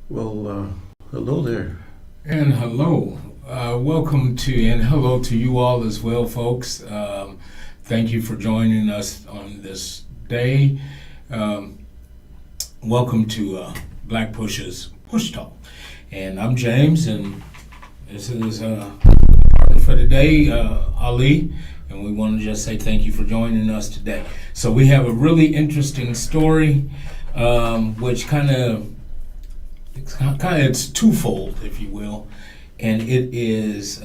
Well, hello there. And hello. And hello to you all as well, folks. Thank you for joining us on this day. Um, Welcome to Black Push's Push Talk. And I'm James, and this is partner for today, Ali. And we want to just say thank you for joining us today. So we have a really interesting story, which it's twofold, if you will, and it is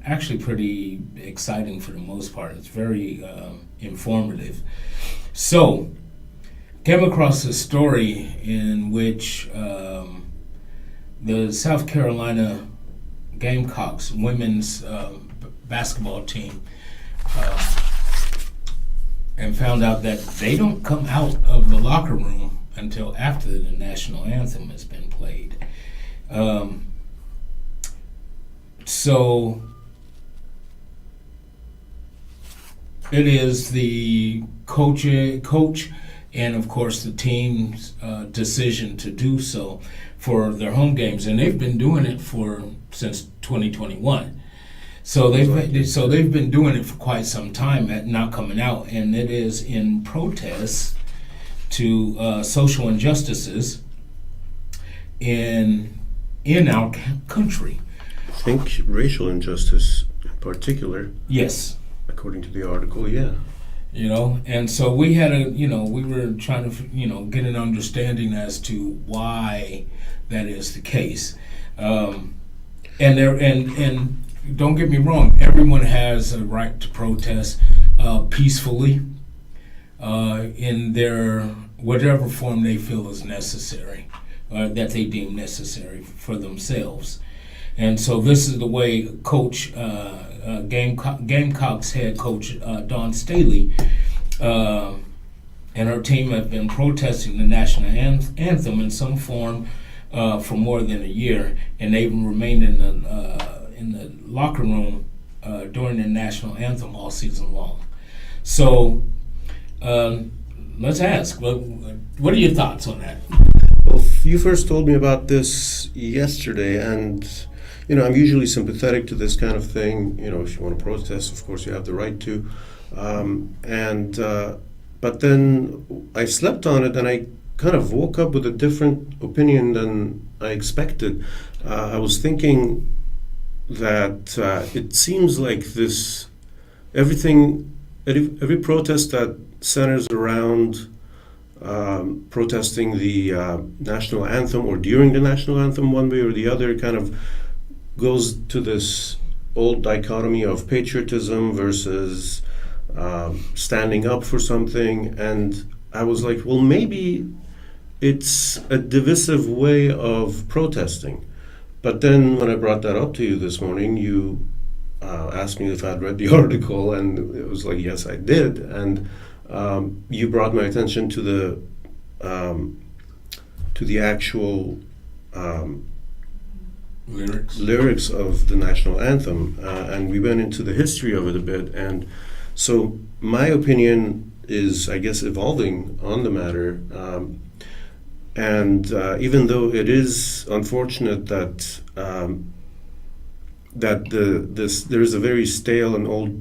actually pretty exciting for the most part. It's very informative. So, came across a story in which the South Carolina Gamecocks women's basketball team and found out that they don't come out of the locker room until after the national anthem has been played. So it is the coach and of course the team's decision to do so for their home games, and they've been doing it since 2021. So they've been doing it for quite some time at not coming out, and it is in protest to social injustices in our country. I think racial injustice in particular. Yes. According to the article, yeah. And so we were trying to, get an understanding as to why that is the case. And don't get me wrong, everyone has a right to protest peacefully in their whatever form they feel is necessary, that they deem necessary for themselves. And so this is the way Coach Gamecocks head coach Dawn Staley and her team have been protesting the national anthem in some form for more than a year, and they've remained in the locker room during the national anthem all season long. So let's ask, what are your thoughts on that? Well, you first told me about this yesterday, and I'm usually sympathetic to this kind of thing. If you want to protest, of course you have the right to. But then I slept on it, and I kind of woke up with a different opinion than I expected. I was thinking that it seems like every protest that centers around protesting the national anthem or during the national anthem one way or the other kind of goes to this old dichotomy of patriotism versus standing up for something. And I was like, well, maybe it's a divisive way of protesting. But then when I brought that up to you this morning, you asked me if I'd read the article, and it was like, yes, I did. And you brought my attention to the actual lyrics of the national anthem, and we went into the history of it a bit. And so my opinion is, I guess, evolving on the matter. And even though it is unfortunate that there is a very stale and old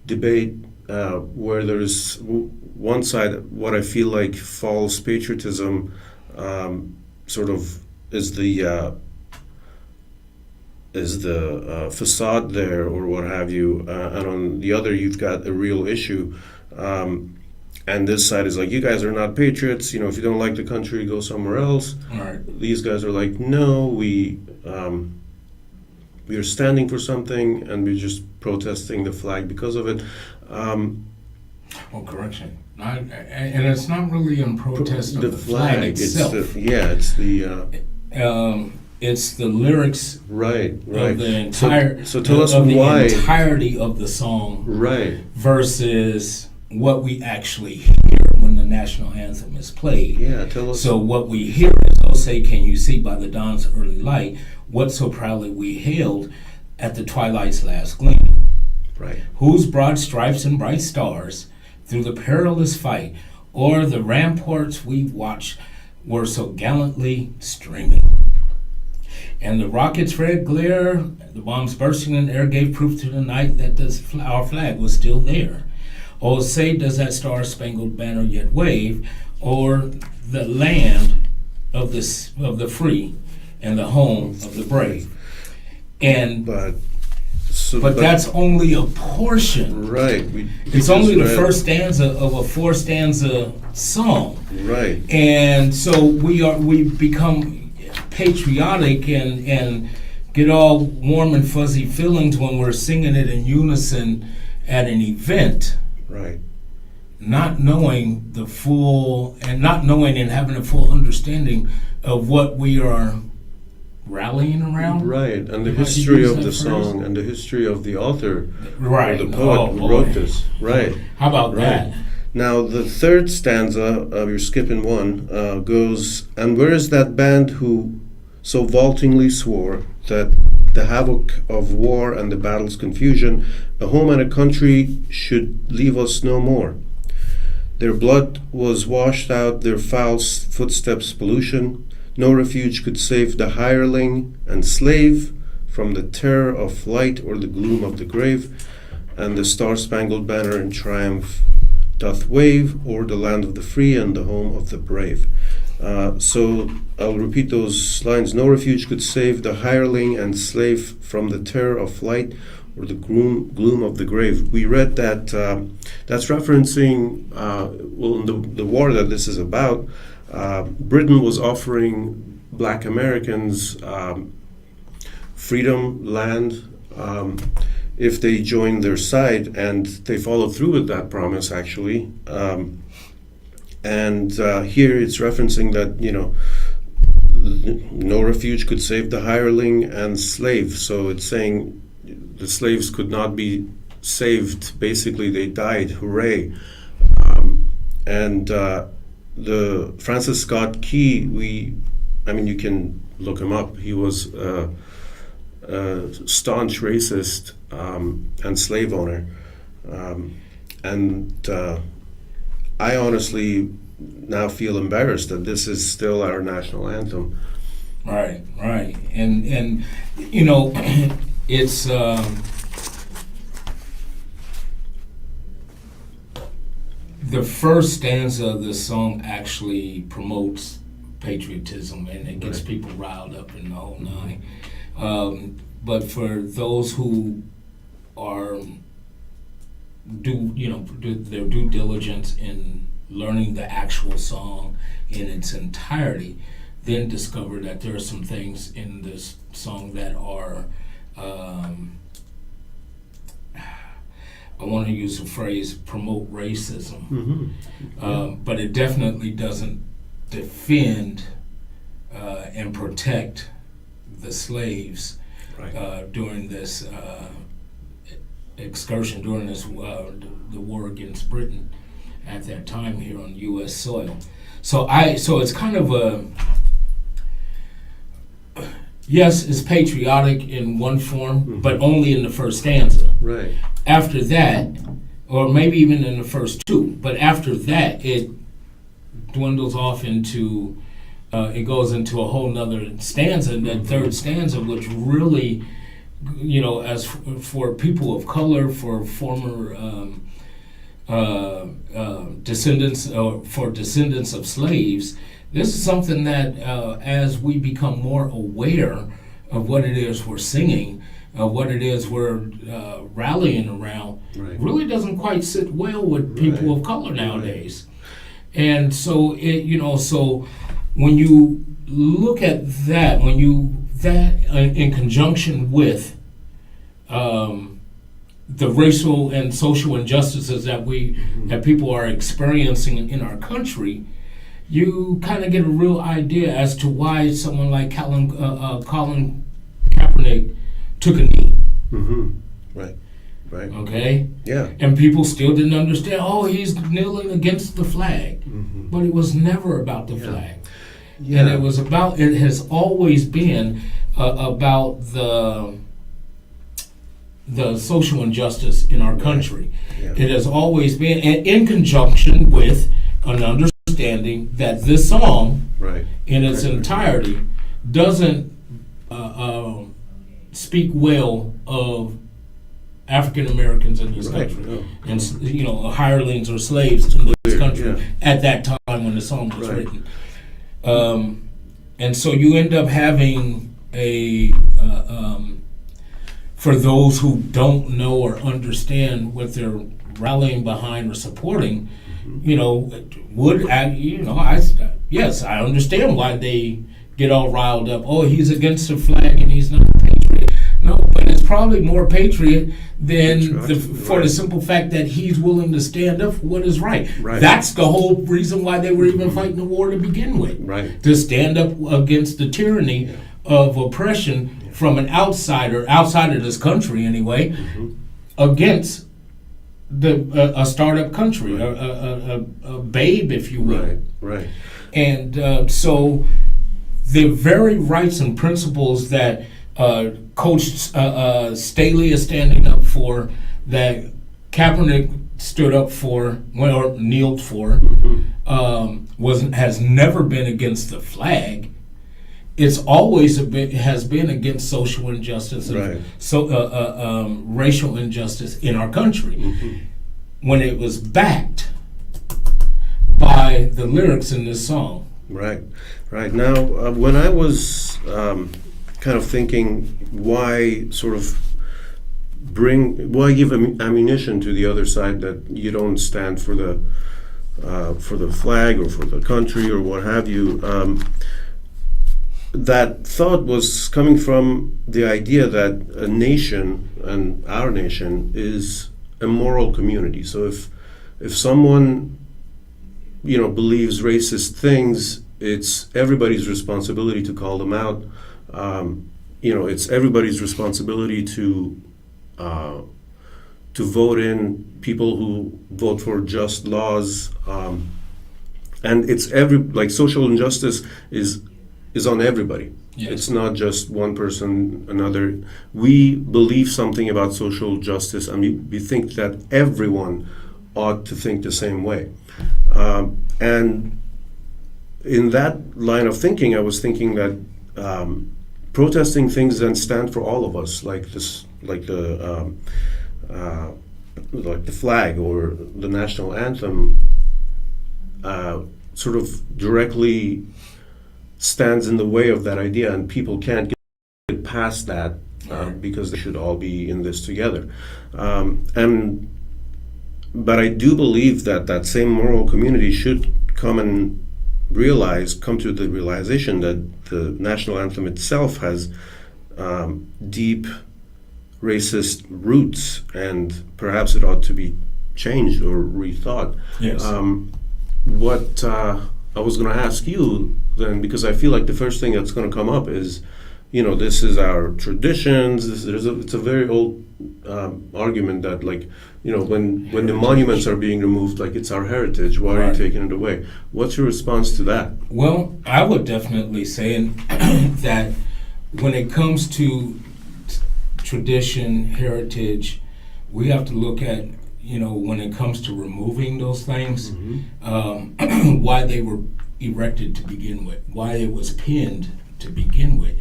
debate where there is one side, what I feel like false patriotism sort of is the facade there, or what have you, and on the other you've got a real issue, and this side is like, you guys are not patriots, if you don't like the country, go somewhere else. All right. These guys are like, no, we are standing for something, and we're just protesting the flag because of it. Correction. And it's not really in protest of the flag itself. It's the lyrics, right. of the entire. So tell us why the entirety of the song, right, versus what we actually hear when the national anthem is played. Yeah, tell us. So what we hear is, "Oh, say, can you see by the dawn's early light what so proudly we hailed at the twilight's last gleam? Right. Whose broad stripes and bright stars through the perilous fight o'er the ramparts we watched were so gallantly streaming." And the rocket's red glare, the bombs bursting in the air gave proof to the night that our flag was still there. Oh, say does that star-spangled banner yet wave, or the land of the free and the home of the brave. And But that's only a portion. right. It's only the first stanza of a 4-stanza song. Right. And so we become patriotic and get all warm and fuzzy feelings when we're singing it in unison at an event, Right. not knowing the full and not knowing and having a full understanding of what we are rallying around. Right. And the How do you history use of that the phrase? song and the history of the author, Right. or the poet Oh, who boy. wrote this. Right. How about Right. that? Now, the third stanza, you're skipping one, goes, and where is that band who so vaultingly swore that the havoc of war and the battle's confusion, a home and a country should leave us no more? Their blood was washed out, their foul footsteps pollution. No refuge could save the hireling and slave from the terror of flight or the gloom of the grave, and the star-spangled banner in triumph doth wave o'er the land of the free and the home of the brave. So I'll repeat those lines. No refuge could save the hireling and slave from the terror of flight or the gloom of the grave. We read that that's referencing in the war that this is about. Britain was offering black Americans freedom, land, if they joined their side, and they followed through with that promise, actually. And here it's referencing that, no refuge could save the hireling and slave. So it's saying the slaves could not be saved. Basically, they died. Hooray. And the Francis Scott Key, you can look him up. He was a staunch racist and slave owner. I honestly now feel embarrassed that this is still our national anthem. Right. And it's the first stanza of this song actually promotes patriotism, and it gets people riled up in the whole nine. But for those who do their due diligence in learning the actual song in its entirety, then discover that there are some things in this song that are, I want to use the phrase, promote racism. Mm-hmm. But it definitely doesn't defend and protect the slaves during this excursion, during this the war against Britain at that time here on U.S. soil. So it's kind of yes, it's patriotic in one form, but only in the first stanza. Right. After that, or maybe even in the first two, but after that, it dwindles off into, it goes into a whole nother stanza, and that third stanza, which really, as for people of color, for former descendants of slaves, this is something that as we become more aware of what it is we're singing, what it is we're rallying around, really doesn't quite sit well with people of color nowadays. And so so when you look at that, in conjunction with the racial and social injustices that that people are experiencing in our country, you kind of get a real idea as to why someone like Colin Kaepernick took a knee. Mm-hmm. Right. Okay? Yeah. And people still didn't understand, he's kneeling against the flag. Mm-hmm. But it was never about the flag. Yeah. And it has always been about the social injustice in our country. Yeah. It has always been, and in conjunction with an understanding that this song in its entirety doesn't speak well of African Americans in this Right, country, no. and hirelings or slaves in this country yeah. at that time when the song was Right. written. And so you end up having for those who don't know or understand what they're rallying behind or supporting, yes, I understand why they get all riled up. Oh, he's against the flag and he's not a patriot. No, but it's probably more patriot than for the simple fact that he's willing to stand up for what is right. Right. That's the whole reason why they were even fighting the war to begin with. Right. To stand up against the tyranny of oppression from an outside of this country anyway, against a startup country, a babe, if you will. Right. Right. And so the very rights and principles that Coach Staley is standing up for, that Kaepernick stood up for, or kneeled for, has never been against the flag. It's always has been against social injustice and racial injustice in our country. When it was backed by the lyrics in this song. Right. Now, when I was kind of thinking, why give ammunition to the other side that you don't stand for the flag or for the country or what have you, that thought was coming from the idea that a nation, and our nation, is a moral community. So if someone believes racist things, it's everybody's responsibility to call them out. It's everybody's responsibility to vote in people who vote for just laws, and it's social injustice is on everybody. Yes. It's not just one person, another. We believe something about social justice, and we think that everyone ought to think the same way. And in that line of thinking, I was thinking that protesting things then stand for all of us, like the flag or the national anthem, sort of directly stands in the way of that idea, and people can't get past that because they should all be in this together. But I do believe that same moral community should come to the realization that the national anthem itself has deep racist roots, and perhaps it ought to be changed or rethought. Yes. What I was going to ask you then, because I feel like the first thing that's going to come up is, this is our traditions. It's a very old argument that, when the monuments are being removed, it's our heritage. Why are you taking it away? What's your response to that? Well, I would definitely say that when it comes to tradition, heritage, we have to look at, when it comes to removing those things, why they were erected to begin with, why it was pinned to begin with.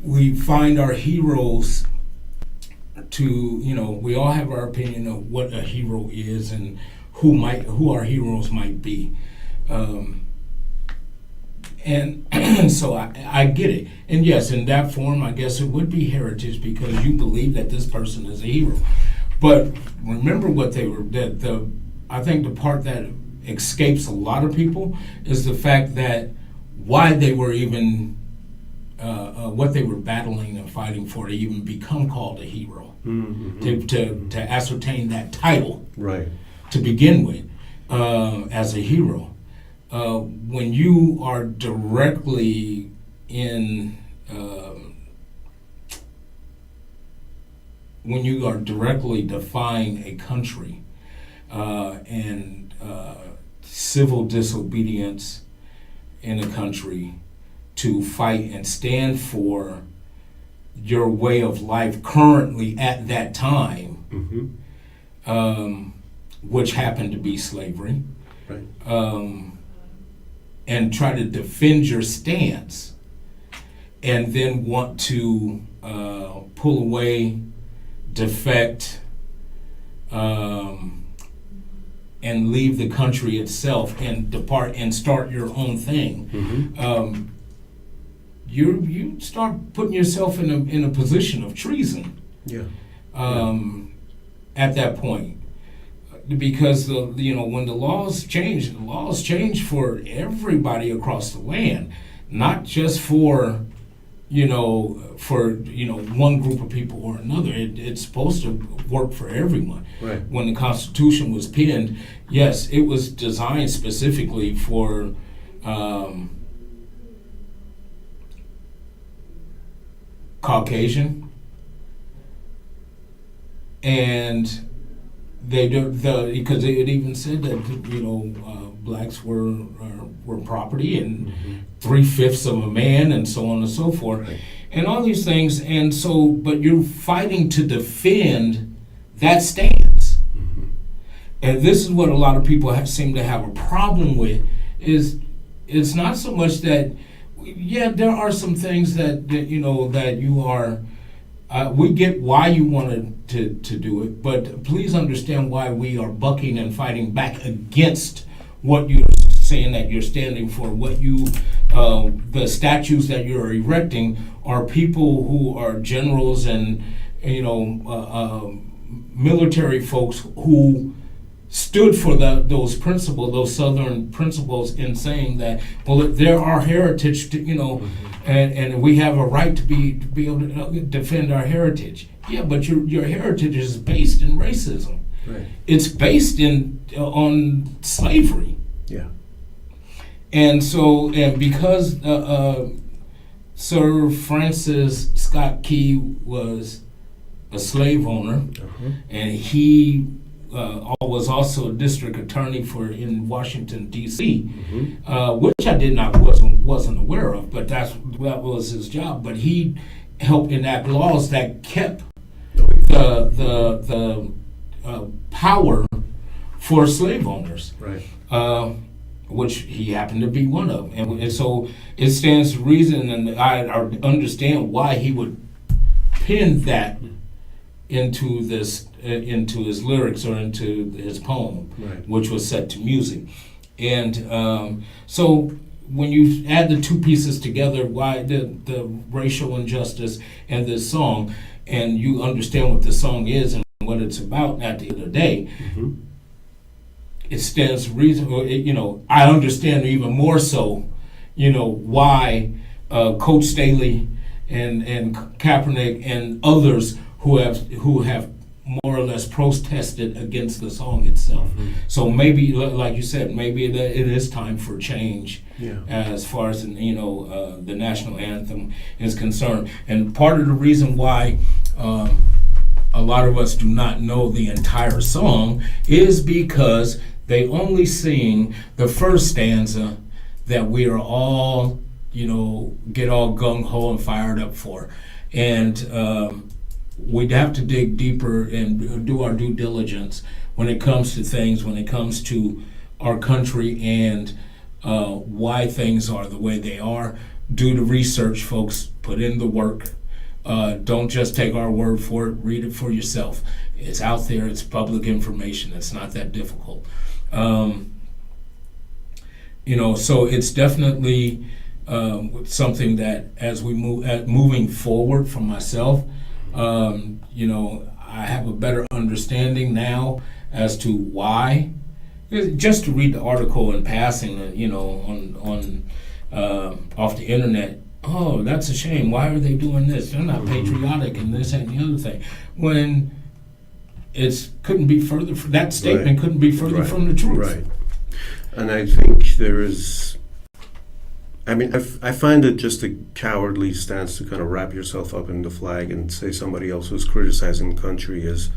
We find our heroes we all have our opinion of what a hero is and who our heroes might be. And so I get it. And yes, in that form, I guess it would be heritage because you believe that this person is a hero. But remember what they were, I think the part that escapes a lot of people is the fact that why they were even, what they were battling and fighting for to even become called a hero. To ascertain that title, right, to begin with, as a hero. When you are directly in, when you are directly defying a country and civil disobedience in a country to fight and stand for your way of life currently at that time, which happened to be slavery, right, and try to defend your stance, and then want to pull away, defect, and leave the country itself and depart and start your own thing. Mm-hmm. You start putting yourself in a position of treason. Yeah. At that point, because when the laws change for everybody across the land, not just for one group of people or another. It's supposed to work for everyone. Right. When the Constitution was penned, yes, it was designed specifically for Caucasian, and they do because it even said that blacks were property and Mm-hmm. 3/5 of a man and so on and so forth, Right. and all these things. And so, but you're fighting to defend that stance. Mm-hmm. And this is what a lot of people seem to have a problem with. Is it's not so much that, yeah, there are some things that you are. We get why you wanted to do it, but please understand why we are bucking and fighting back against what you're saying that you're standing for. What the statues that you're erecting are people who are generals and military folks who stood for those principles, those Southern principles, in saying that, well, they're our heritage, and we have a right to be able to defend our heritage. Yeah, but your heritage is based in racism. Right. It's based on slavery. Yeah. And so, and because Sir Francis Scott Key was a slave owner, Uh-huh. and he was also a district attorney in Washington D.C., Mm-hmm. which I wasn't aware of, but that was his job. But he helped enact laws that kept the power for slave owners, Right. which he happened to be one of. And so it stands to reason, and I understand why he would pin that into his lyrics or into his poem, Right. which was set to music. And so when you add the two pieces together, why the racial injustice and this song, and you understand what the song is and what it's about at the end of the day, Mm-hmm. it stands to reason. I understand even more so, why Coach Staley and Kaepernick and others who have more or less protested against the song itself. Mm-hmm. So maybe, like you said, maybe it is time for change. Yeah. As far as the national anthem is concerned. And part of the reason why a lot of us do not know the entire song is because they only sing the first stanza that we are all, get all gung-ho and fired up for. And we'd have to dig deeper and do our due diligence when it comes to things, when it comes to our country and why things are the way they are. Do the research, folks. Put in the work. Don't just take our word for it. Read it for yourself. It's out there. It's public information. It's not that difficult. So it's definitely something that as we moving forward for myself, I have a better understanding now as to why. Just to read the article in passing, on off the internet. Oh, that's a shame. Why are they doing this? They're not patriotic and this and the other thing. When couldn't be further. That statement Right. couldn't be further Right. from the truth. Right. And I think there is. I mean, I find it just a cowardly stance to kind of wrap yourself up in the flag and say somebody else who's criticizing the country is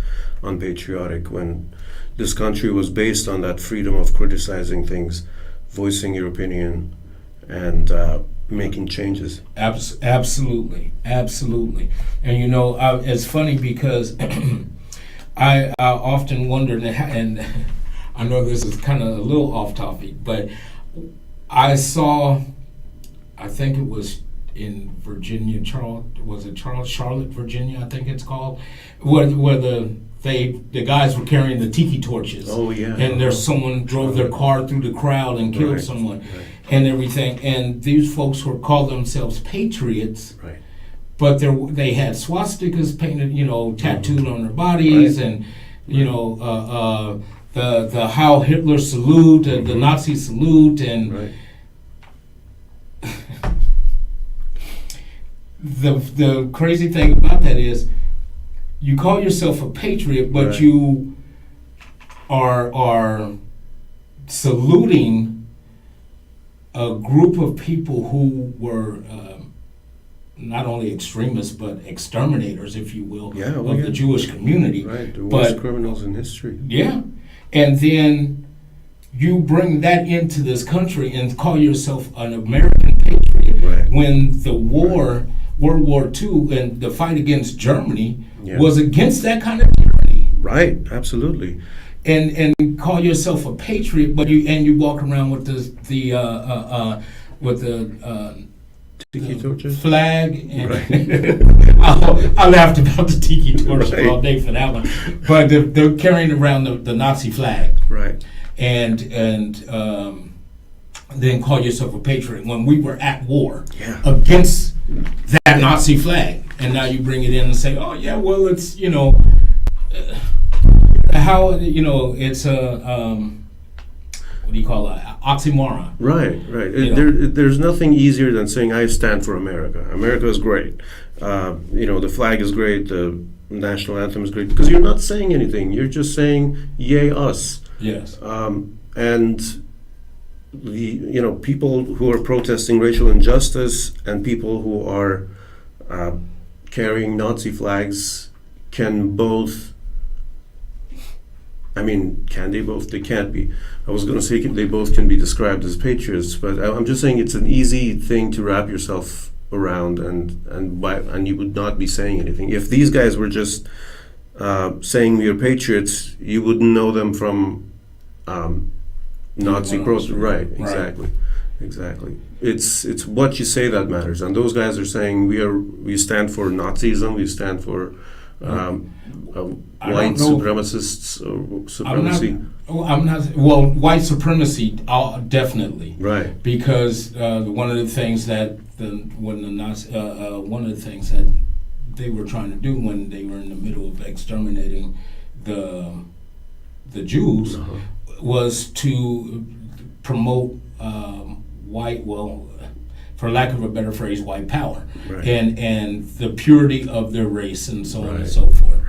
unpatriotic when this country was based on that freedom of criticizing things, voicing your opinion, and making changes. Absolutely. And it's funny because I often wondered, and I know this is kind of a little off topic, but I saw, I think it was in Virginia, Charlotte, Virginia, I think it's called, where the guys were carrying the tiki torches. Oh yeah. And there's someone drove their car through the crowd and killed someone, and everything. And these folks who called themselves patriots, but they had swastikas painted, tattooed on their bodies, and the Heil Hitler salute and the Nazi salute, and the crazy thing about that is you call yourself a patriot, but you are saluting a group of people who were not only extremists but exterminators, if you will, of the Jewish community. The worst criminals in history. Yeah. And then you bring that into this country and call yourself an American patriot when the war, World War II, and the fight against Germany was against that kind of tyranny. Right, absolutely. And call yourself a patriot, but you walk around with the tiki torches? Flag. And I laughed about the tiki torches all day for that one. But they're carrying around the Nazi flag. Right. And then call yourself a patriot when we were at war against that Nazi flag. And now you bring it in and say, oh, yeah, well, it's, it's a... what do you call it? Oxymoron. Right. There's nothing easier than saying I stand for America. America is great. The flag is great. The national anthem is great, because you're not saying anything. You're just saying "Yay us." Yes. And the people who are protesting racial injustice and people who are carrying Nazi flags can both. I mean, can they both? They can't be. I was going to say they both can be described as patriots, but I'm just saying it's an easy thing to wrap yourself around, and you would not be saying anything. If these guys were just saying we are patriots, you wouldn't know them from Nazi protest. Right, exactly. It's what you say that matters, and those guys are saying we stand for Nazism, we stand for white supremacists or supremacy. White supremacy, definitely. Right. Because one of the things that one of the things that they were trying to do when they were in the middle of exterminating the Jews was to promote for lack of a better phrase, white power, and the purity of their race, and so on and so forth.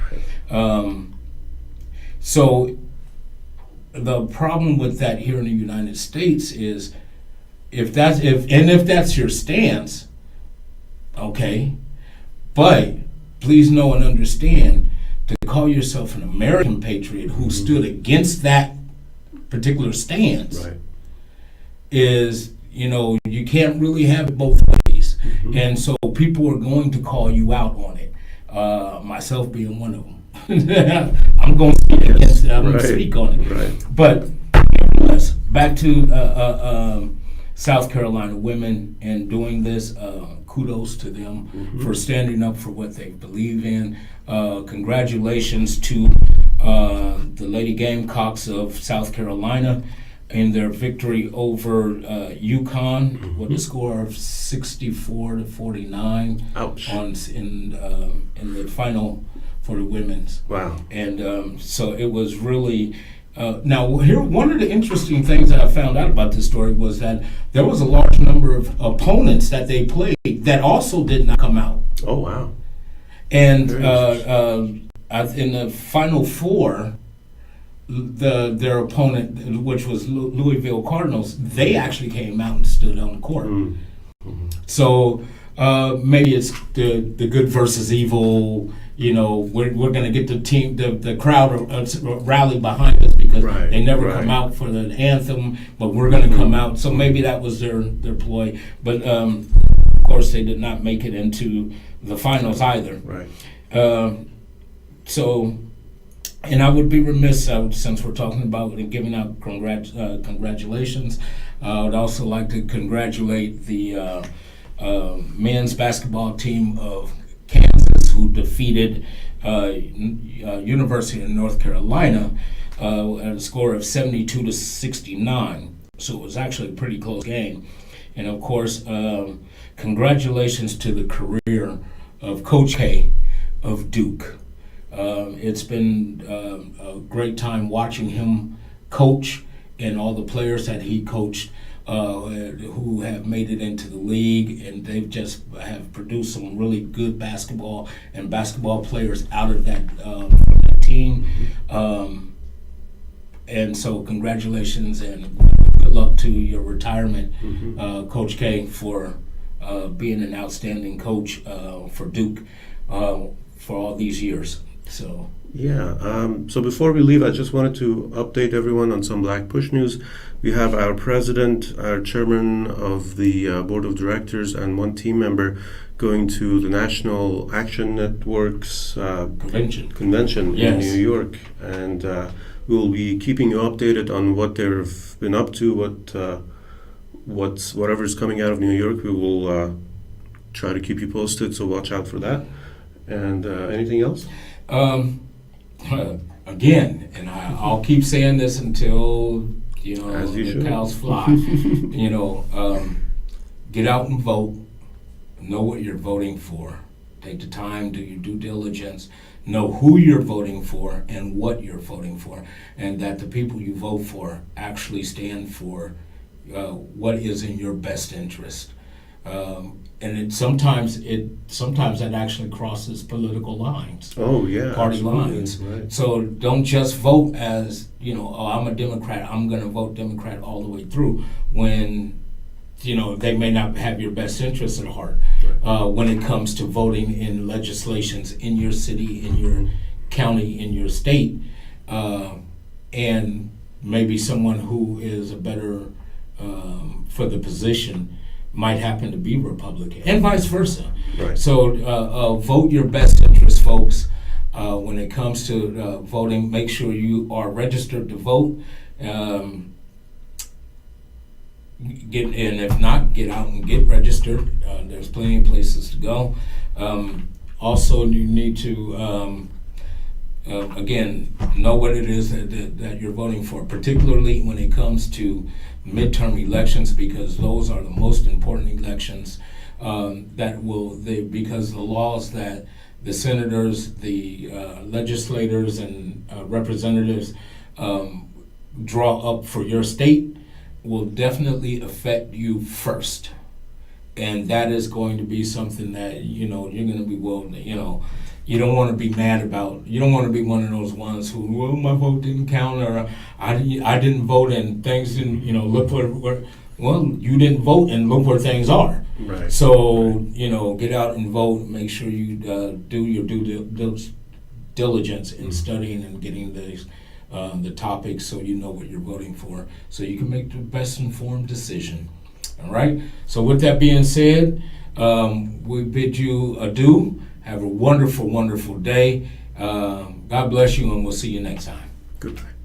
So the problem with that here in the United States is if that's your stance, okay, but please know and understand, to call yourself an American patriot who stood against that particular stance is, you can't really have it both ways. And so people are going to call you out on it, myself being one of them. I'm going to speak against it. I'm going to speak on it. But back to South Carolina women and doing this. Kudos to them for standing up for what they believe in. Congratulations to the Lady Gamecocks of South Carolina in their victory over UConn with a score of 64-49. Ouch. In the final for the women's. Wow. And so it was really. Now, here, one of the interesting things that I found out about this story was that there was a large number of opponents that they played that also did not come out. Oh, wow. And in the Final Four, their opponent, which was Louisville Cardinals, they actually came out and stood on the court. So maybe it's the good versus evil. We're going to get the team, the crowd rally behind us because they never come out for the anthem, but we're going to come out. So maybe that was their ploy. But of course, they did not make it into the finals either. So, and I would be remiss, since we're talking about giving out congratulations, I would also like to congratulate the men's basketball team of Kansas, who defeated University of North Carolina at a score of 72-69. So it was actually a pretty close game. And of course, congratulations to the career of Coach K of Duke. It's been a great time watching him coach, and all the players that he coached who have made it into the league, and they've just have produced some really good basketball players out of that team. And so congratulations and good luck to your retirement, Coach K, for being an outstanding coach for Duke for all these years. So so before we leave, I just wanted to update everyone on some Black Push news. We have our president, our chairman of the board of directors, and one team member going to the National Action Network's convention in New York, and we'll be keeping you updated on what they've been up to, whatever's coming out of New York. We will try to keep you posted, so watch out for that. And anything else? Again, and I'll keep saying this until the cows fly. Get out and vote. Know what you're voting for. Take the time, do your due diligence. Know who you're voting for and what you're voting for, and that the people you vote for actually stand for what is in your best interest. And sometimes that actually crosses political lines. Oh yeah, party absolutely. lines. Right. So don't just vote as I'm a Democrat, I'm going to vote Democrat all the way through, when they may not have your best interests at heart. Right. When it comes to voting in legislations in your city, in your county, in your state, and maybe someone who is a better for the position might happen to be Republican, and vice versa. Right. So vote your best interest, folks. When it comes to voting, make sure you are registered to vote. And if not, get out and get registered. There's plenty of places to go. Also, you need to again know what it is that you're voting for, particularly when it comes to midterm elections, because those are the most important elections because the laws that the senators, the legislators, and representatives draw up for your state will definitely affect you first. And that is going to be something that, you're going to be you don't want to be mad about. You don't want to be one of those ones who, my vote didn't count, or I didn't vote and things didn't, look where you didn't vote and look where things are. Right. So, get out and vote. Make sure you do your due diligence in studying and getting the topics, so you know what you're voting for, so you can make the best informed decision. All right? So with that being said, we bid you adieu. Have a wonderful, wonderful day. God bless you, and we'll see you next time. Goodbye.